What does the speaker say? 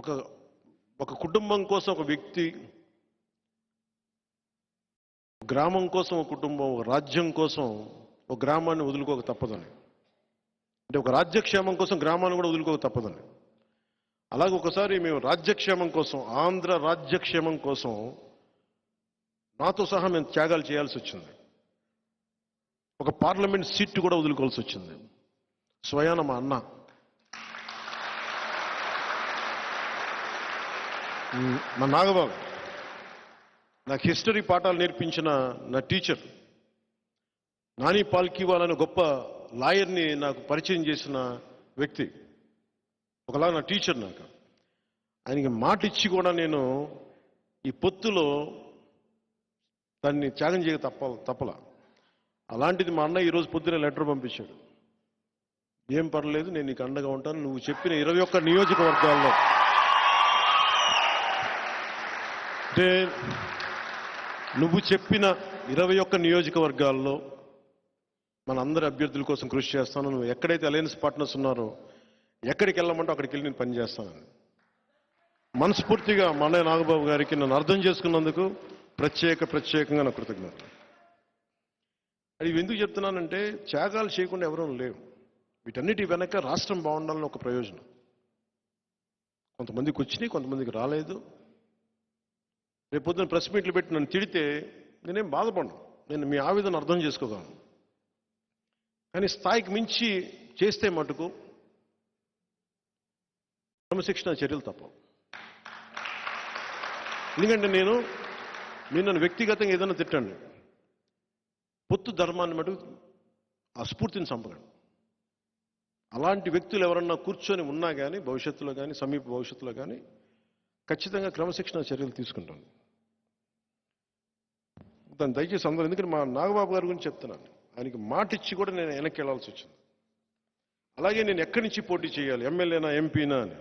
ఒక ఒక కుటుంబం కోసం ఒక వ్యక్తి, గ్రామం కోసం ఒక కుటుంబం, ఒక రాజ్యం కోసం ఒక గ్రామాన్ని వదులుకోక తప్పదని, అంటే ఒక రాజ్యక్షేమం కోసం గ్రామాన్ని కూడా వదులుకోక తప్పదని. అలాగే ఒకసారి మేము రాజ్యక్షేమం కోసం, ఆంధ్ర రాజ్యక్షేమం కోసం నాతో సహా మేము త్యాగాలు చేయాల్సి వచ్చింది. ఒక పార్లమెంట్ సీట్ కూడా వదులుకోవాల్సి వచ్చింది. స్వయాన మా అన్న, మా నాగబాబు, నాకు హిస్టరీ పాఠాలు నేర్పించిన నా టీచర్, నాని పాల్కీవాల్ అనే గొప్ప లాయర్ని నాకు పరిచయం చేసిన వ్యక్తి, ఒకలా నా టీచర్. నాకు ఆయనకి మాట ఇచ్చి కూడా నేను ఈ పొత్తులో దాన్ని త్యాగం చేయక తప్పలా. అలాంటిది మా అన్న ఈరోజు పొద్దున లెటర్ పంపించాడు. ఏం పర్లేదు, నేను నీకు అండగా ఉంటాను, నువ్వు చెప్పిన 21 నియోజకవర్గాల్లో, అంటే నువ్వు చెప్పిన 21 నియోజకవర్గాల్లో మన అందరి అభ్యర్థుల కోసం కృషి చేస్తాను. నువ్వు ఎక్కడైతే అలయన్స్ పార్ట్నర్స్ ఉన్నారో ఎక్కడికి వెళ్ళమంటో అక్కడికి వెళ్ళి నేను పనిచేస్తానని మనస్ఫూర్తిగా మా అన్నయ్య నాగబాబు గారికి నన్ను అర్థం చేసుకున్నందుకు ప్రత్యేకంగా నా కృతజ్ఞతలు. అది ఎందుకు చెప్తున్నానంటే, త్యాగాలు చేయకుండా ఎవరూ లేవు. వీటన్నిటి వెనక రాష్ట్రం బాగుండాలని ఒక ప్రయోజనం. కొంతమందికి వచ్చినాయి, కొంతమందికి రాలేదు. రేపు పొద్దున ప్రెస్ మీట్లు పెట్టి నన్ను తిడితే నేనేం బాధపడను, నేను మీ ఆవేదన అర్థం చేసుకోగలను. కానీ స్థాయికి మించి చేస్తే మటుకు క్రమశిక్షణ చర్యలు తప్ప. ఎందుకంటే నేను నన్ను వ్యక్తిగతంగా ఏదైనా తిట్టండి, పొత్తు ధర్మాన్ని మటుకు ఆ స్ఫూర్తిని చంపగలను. అలాంటి వ్యక్తులు ఎవరన్నా కూర్చొని ఉన్నా కానీ భవిష్యత్తులో కానీ సమీప భవిష్యత్తులో కానీ ఖచ్చితంగా క్రమశిక్షణ చర్యలు తీసుకుంటాను. దాన్ని దయచేసి అందరూ, ఎందుకంటే మా నాగబాబు గారి గురించి చెప్తున్నాను, ఆయనకి మాట ఇచ్చి కూడా నేను వెనక్కి వెళ్లాల్సి వచ్చింది. అలాగే నేను ఎక్కడి నుంచి పోటీ చేయాలి, ఎమ్మెల్యేనా ఎంపీనా అని